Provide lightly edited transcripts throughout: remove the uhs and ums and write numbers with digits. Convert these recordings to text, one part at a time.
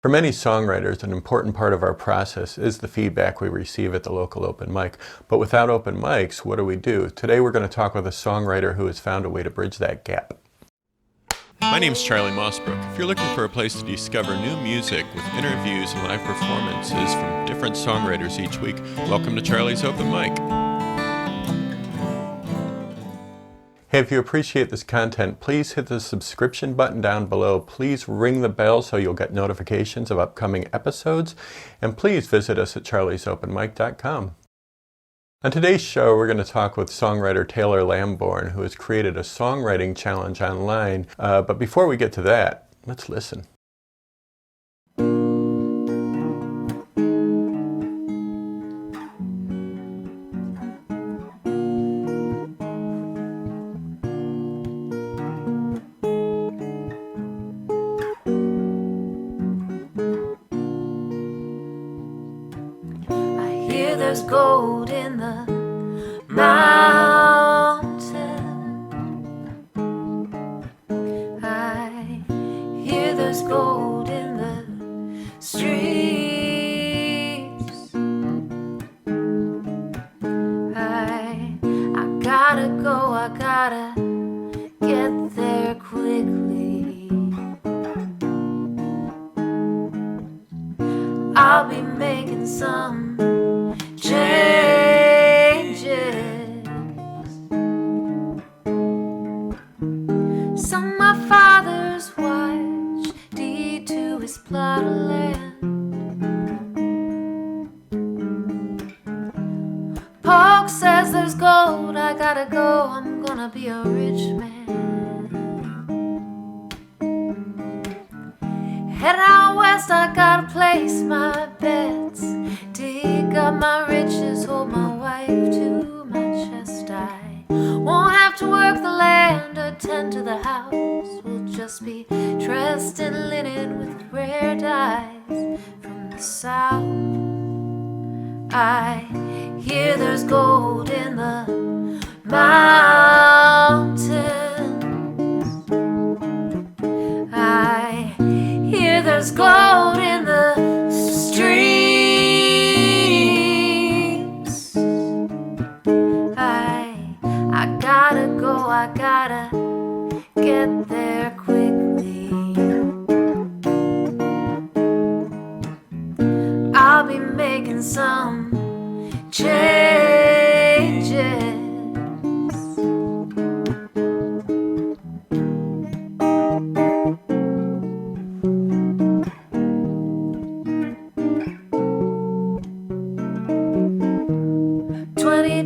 For many songwriters, an important part of our process is the feedback we receive at the local open mic. But without open mics, what do? Today we're going to talk with a songwriter who has found a way to bridge that gap. My name's Charlie Mossbrook. If you're looking for a place to discover new music with interviews and live performances from different songwriters each week, welcome to Charlie's Open Mic. Hey, if you appreciate this content, please hit the subscription button down below. Please ring the bell so you'll get notifications of upcoming episodes. And please visit us at charliesopenmic.com. On today's show, we're going to talk with songwriter Taylor Lamborn, who has created a songwriting challenge online. But before we get to that, let's listen. There's gold in the mountain. I hear there's gold in the streets. I gotta go, I gotta get there quickly. I'll be making some changes. Some my father's watch, deed to his plot of land. Polk says there's gold, I gotta go, I'm gonna be a rich man. Heading out west, I gotta place my bets. Dig up my riches, hold my wife to my chest. I won't have to work the land or tend to the house. We'll just be dressed in linen with rare dyes from the south. I hear there's gold in the mountains. I hear there's gold in the streams. I gotta go, I gotta get there quickly. I'll be making some changes.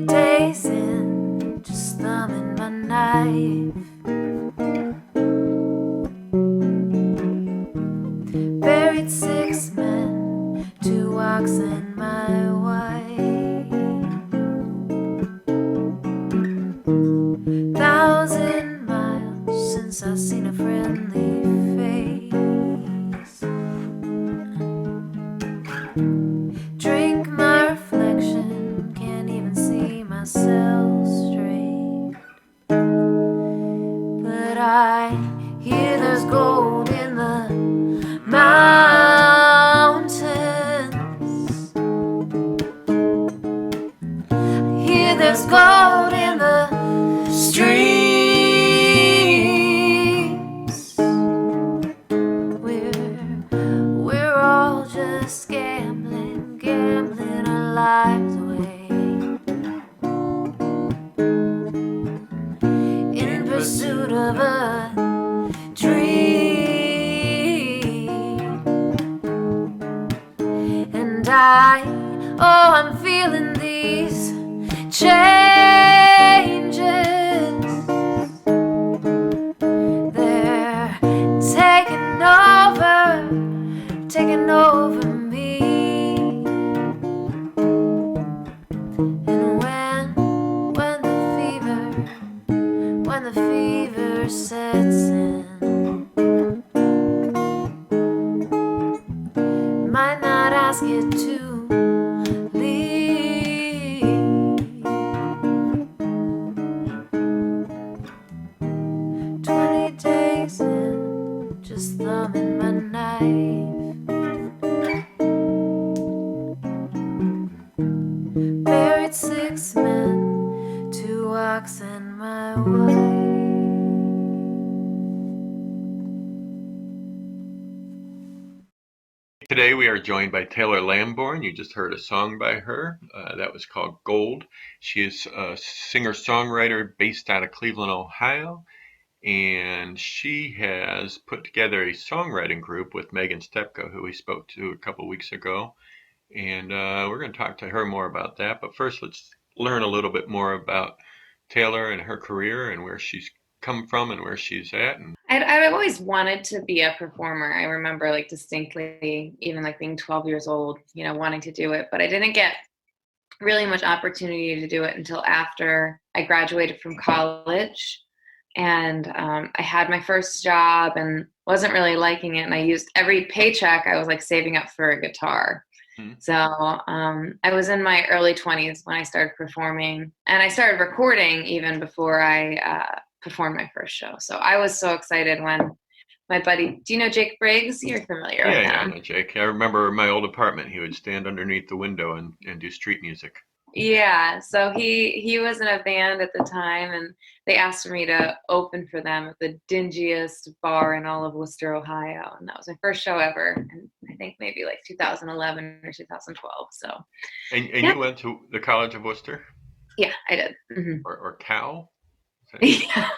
Days in, just thumbing my knife. Buried 6 men, 2 oxen, my wife. 1,000 miles since I've seen a friendly face. Drink my reflection, can't even see myself straight. But I hear there's gold in the mountains. I hear there's gold in the streams. We're all just gambling our lives away in pursuit of a dream. And I'm feeling these changes. They're taking over me. And when the fever sets in, might not ask you to leave. 20 days in, just thumbing my knife. my wife. Today we are joined by Taylor Lamborn. You just heard a song by her. That was called Gold. She is a singer-songwriter based out of Cleveland, Ohio. And she has put together a songwriting group with Megan Stepko, who we spoke to a couple weeks ago. And we're going to talk to her more about that. But first, let's learn a little bit more about Taylor and her career and where she's come from and where she's at. And I've always wanted to be a performer. I remember like distinctly, even like being 12 years old, wanting to do it, but I didn't get really much opportunity to do it until after I graduated from college. And I had my first job and wasn't really liking it. And I used every paycheck I was like saving up for a guitar. So I was in my early 20s when I started performing, and I started recording even before I performed my first show. So I was so excited when my buddy, do you know Jake Briggs? You're familiar with him. Yeah, I know Jake. I remember my old apartment. He would stand underneath the window and do street music. Yeah, so he was in a band at the time, and they asked me to open for them at the dingiest bar in all of Worcester, Ohio, and that was my first show ever, and I think maybe like 2011 or 2012. So, and you went to the College of Worcester? Yeah, I did. Mm-hmm. Or Cal? Yeah,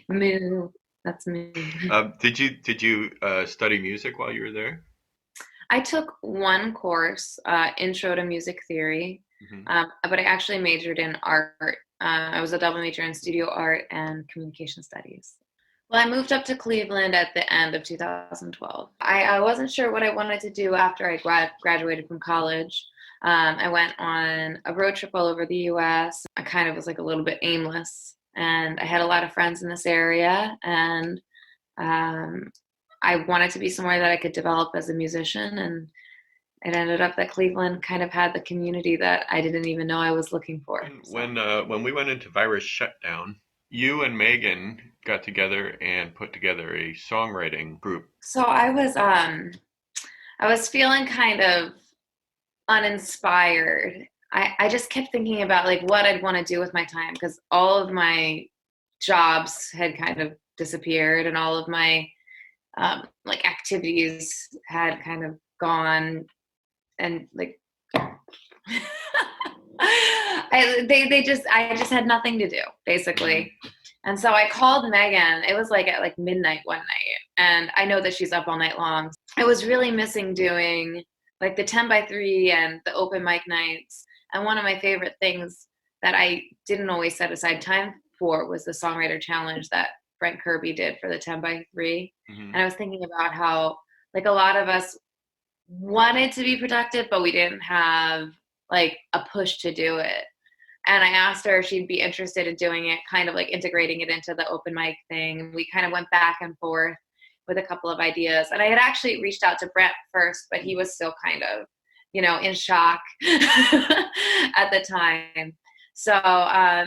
Moo. That's me. Did you study music while you were there? I took one course, Intro to Music Theory. But I actually majored in art. I was a double major in studio art and communication studies. Well, I moved up to Cleveland at the end of 2012. I wasn't sure what I wanted to do after I graduated from college. I went on a road trip all over the U.S. I kind of was like a little bit aimless, and I had a lot of friends in this area, and I wanted to be somewhere that I could develop as a musician, and it ended up that Cleveland kind of had the community that I didn't even know I was looking for. So. When we went into virus shutdown, you and Megan got together and put together a songwriting group. So I was feeling kind of uninspired. I just kept thinking about like what I'd want to do with my time, because all of my jobs had kind of disappeared, and all of my like activities had kind of gone. And like, I just had nothing to do, basically. And so I called Megan. It was like at like midnight one night, and I know that she's up all night long. I was really missing doing like the 10x3 and the open mic nights. And one of my favorite things that I didn't always set aside time for was the songwriter challenge that Frank Kirby did for the 10x3. And I was thinking about how like a lot of us wanted to be productive, but we didn't have like a push to do it. And I asked her if she'd be interested in doing it, kind of like integrating it into the open mic thing. We kind of went back and forth with a couple of ideas. And I had actually reached out to Brett first, but he was still kind of, in shock at the time. So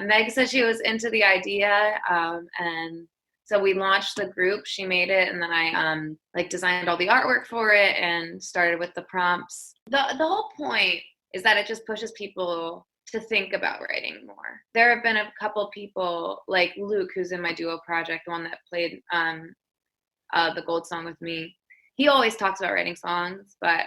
Meg said she was into the idea, and so we launched the group. She made it, and then I like designed all the artwork for it and started with the prompts. The whole point is that it just pushes people to think about writing more. There have been a couple people like Luke, who's in my duo project, the one that played the Gold song with me. He always talks about writing songs, but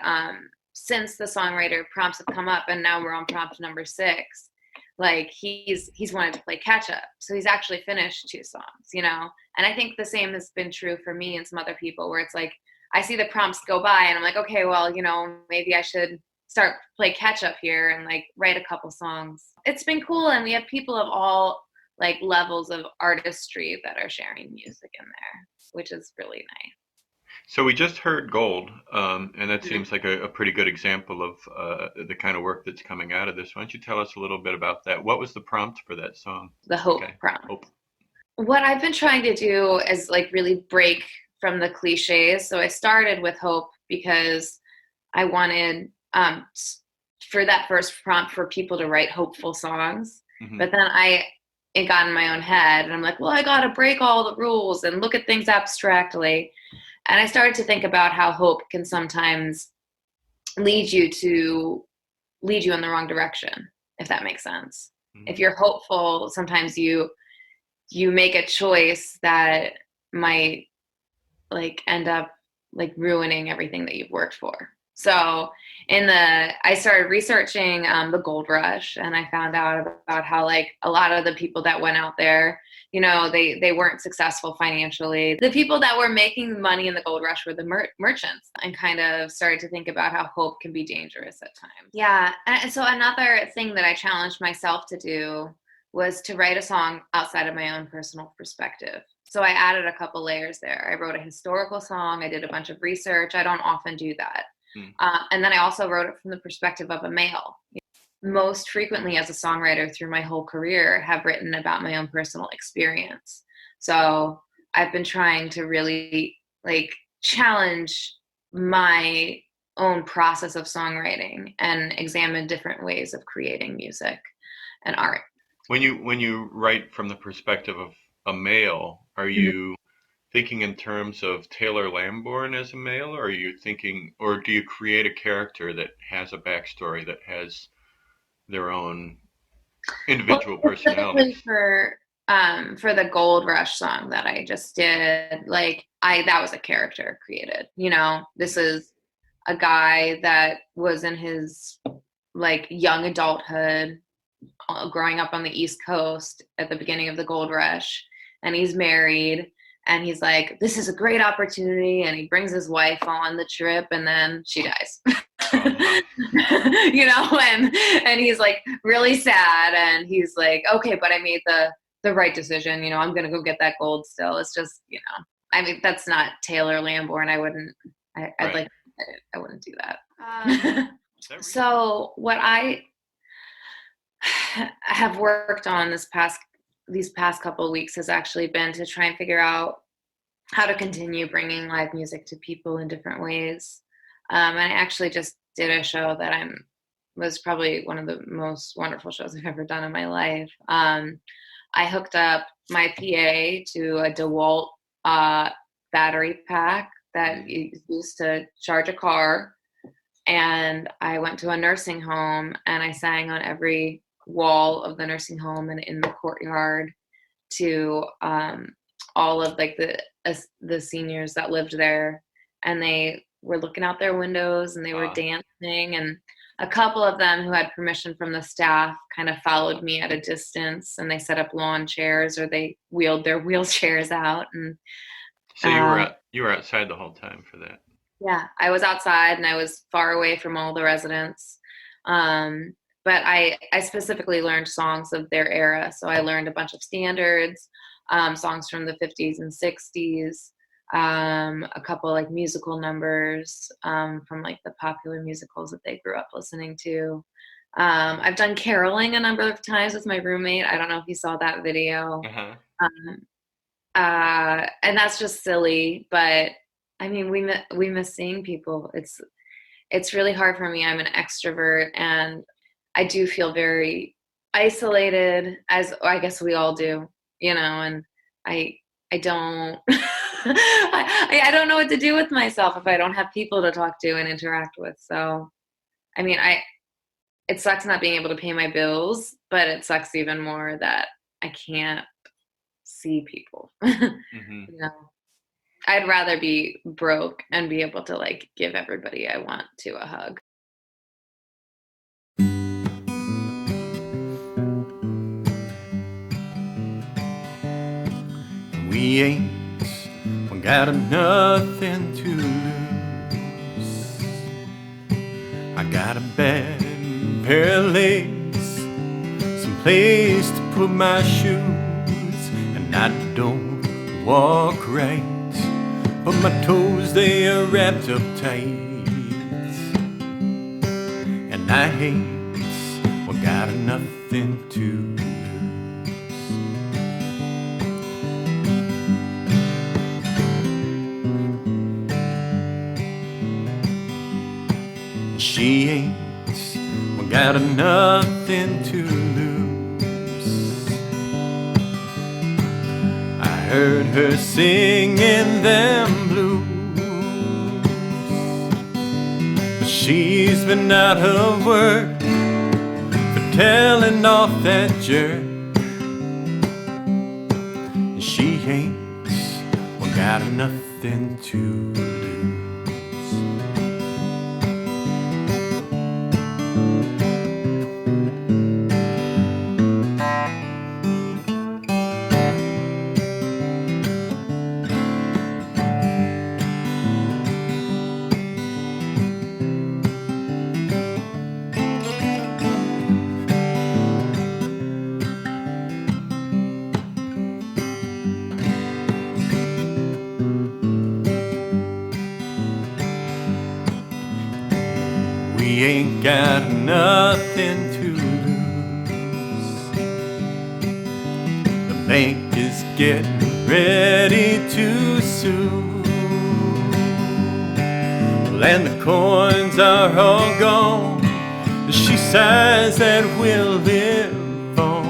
since the songwriter prompts have come up, and now we're on prompt number 6, like he's wanted to play catch up. So he's actually finished 2 songs, And I think the same has been true for me and some other people, where it's like, I see the prompts go by and I'm like, okay, well, maybe I should start play catch up here and like write a couple songs. It's been cool. And we have people of all like levels of artistry that are sharing music in there, which is really nice. So we just heard Gold, and that seems like a pretty good example of the kind of work that's coming out of this. Why don't you tell us a little bit about that? What was the prompt for that song? The Hope prompt. Hope. What I've been trying to do is like really break from the cliches. So I started with Hope because I wanted for that first prompt for people to write hopeful songs. But then it got in my own head, and I'm like, well, I got to break all the rules and look at things abstractly. And I started to think about how hope can sometimes lead you in the wrong direction, if that makes sense. If you're hopeful, sometimes you you make a choice that might like end up like ruining everything that you've worked for. So I started researching the gold rush, and I found out about how like a lot of the people that went out there, you know, they weren't successful financially. The people that were making money in the gold rush were the merchants, and kind of started to think about how hope can be dangerous at times. Yeah. And so another thing that I challenged myself to do was to write a song outside of my own personal perspective. So I added a couple layers there. I wrote a historical song. I did a bunch of research. I don't often do that. And then I also wrote it from the perspective of a male. Most frequently as a songwriter through my whole career have written about my own personal experience. So I've been trying to really like challenge my own process of songwriting and examine different ways of creating music and art. When you write from the perspective of a male, are you thinking in terms of Taylor Lamborn as a male, or are you thinking, or do you create a character that has a backstory, that has their own individual personality? For the Gold Rush song that I just did, like that was a character created. You know, this is a guy that was in his like young adulthood, growing up on the East Coast at the beginning of the Gold Rush, and he's married. And he's like, this is a great opportunity. And he brings his wife on the trip, and then she dies. You know, and he's like really sad. And he's like, okay, but I made the right decision. You know, I'm going to go get that gold still. It's just, you know, I mean, that's not Taylor Lamborn. I wouldn't do that. So what I have worked on these past couple of weeks has actually been to try and figure out how to continue bringing live music to people in different ways. And I actually just did a show that was probably one of the most wonderful shows I've ever done in my life. I hooked up my PA to a DeWalt battery pack that is used to charge a car. And I went to a nursing home, and I sang on every wall of the nursing home and in the courtyard to all of like the seniors that lived there, and they were looking out their windows and they were dancing, and a couple of them who had permission from the staff kind of followed me at a distance, and they set up lawn chairs, or they wheeled their wheelchairs out. And so you were outside the whole time for that? Yeah, I was outside, and I was far away from all the residents. But I specifically learned songs of their era. So I learned a bunch of standards, songs from the 50s and 60s, a couple like musical numbers from like the popular musicals that they grew up listening to. I've done caroling a number of times with my roommate. I don't know if you saw that video. And that's just silly, but I mean, we miss seeing people. It's really hard for me. I'm an extrovert, and I do feel very isolated, as I guess we all do, you know, and I don't I don't know what to do with myself if I don't have people to talk to and interact with. So, I mean, it sucks not being able to pay my bills, but it sucks even more that I can't see people. You know, I'd rather be broke and be able to like give everybody I want to a hug. We ain't got nothing to lose. I got a bed, pair of legs, some place to put my shoes, and I don't walk right, but my toes, they are wrapped up tight. And I ain't got nothing to lose. She ain't got nothing to lose. I heard her singing them blues, but she's been out of work for telling off that jerk. she ain't got nothing to lose. We ain't got nothing to lose. The bank is getting ready to sue. And the coins are all gone. She sighs that we'll live on.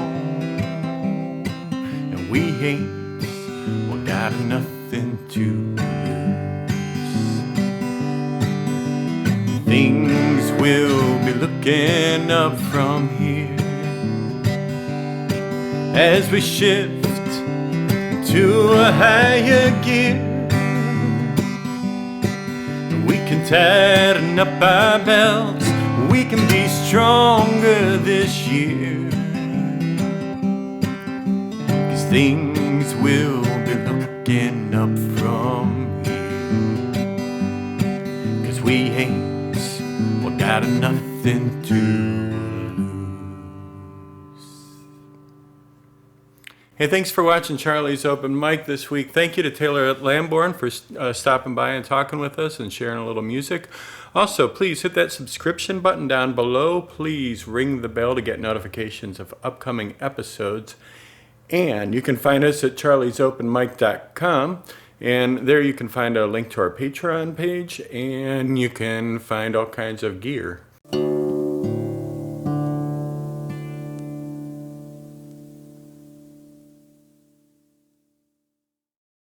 And we ain't got nothing to lose. Things will be looking up from here as we shift to a higher gear. We can tighten up our belts, we can be stronger this year, 'cause things will be looking up from here, 'cause we ain't got nothing to lose. Hey, thanks for watching Charlie's Open Mic this week. Thank you to Taylor Lamborn for stopping by and talking with us and sharing a little music. Also, please hit that subscription button down below. Please ring the bell to get notifications of upcoming episodes. And you can find us at charliesopenmic.com. And there you can find a link to our Patreon page, and you can find all kinds of gear.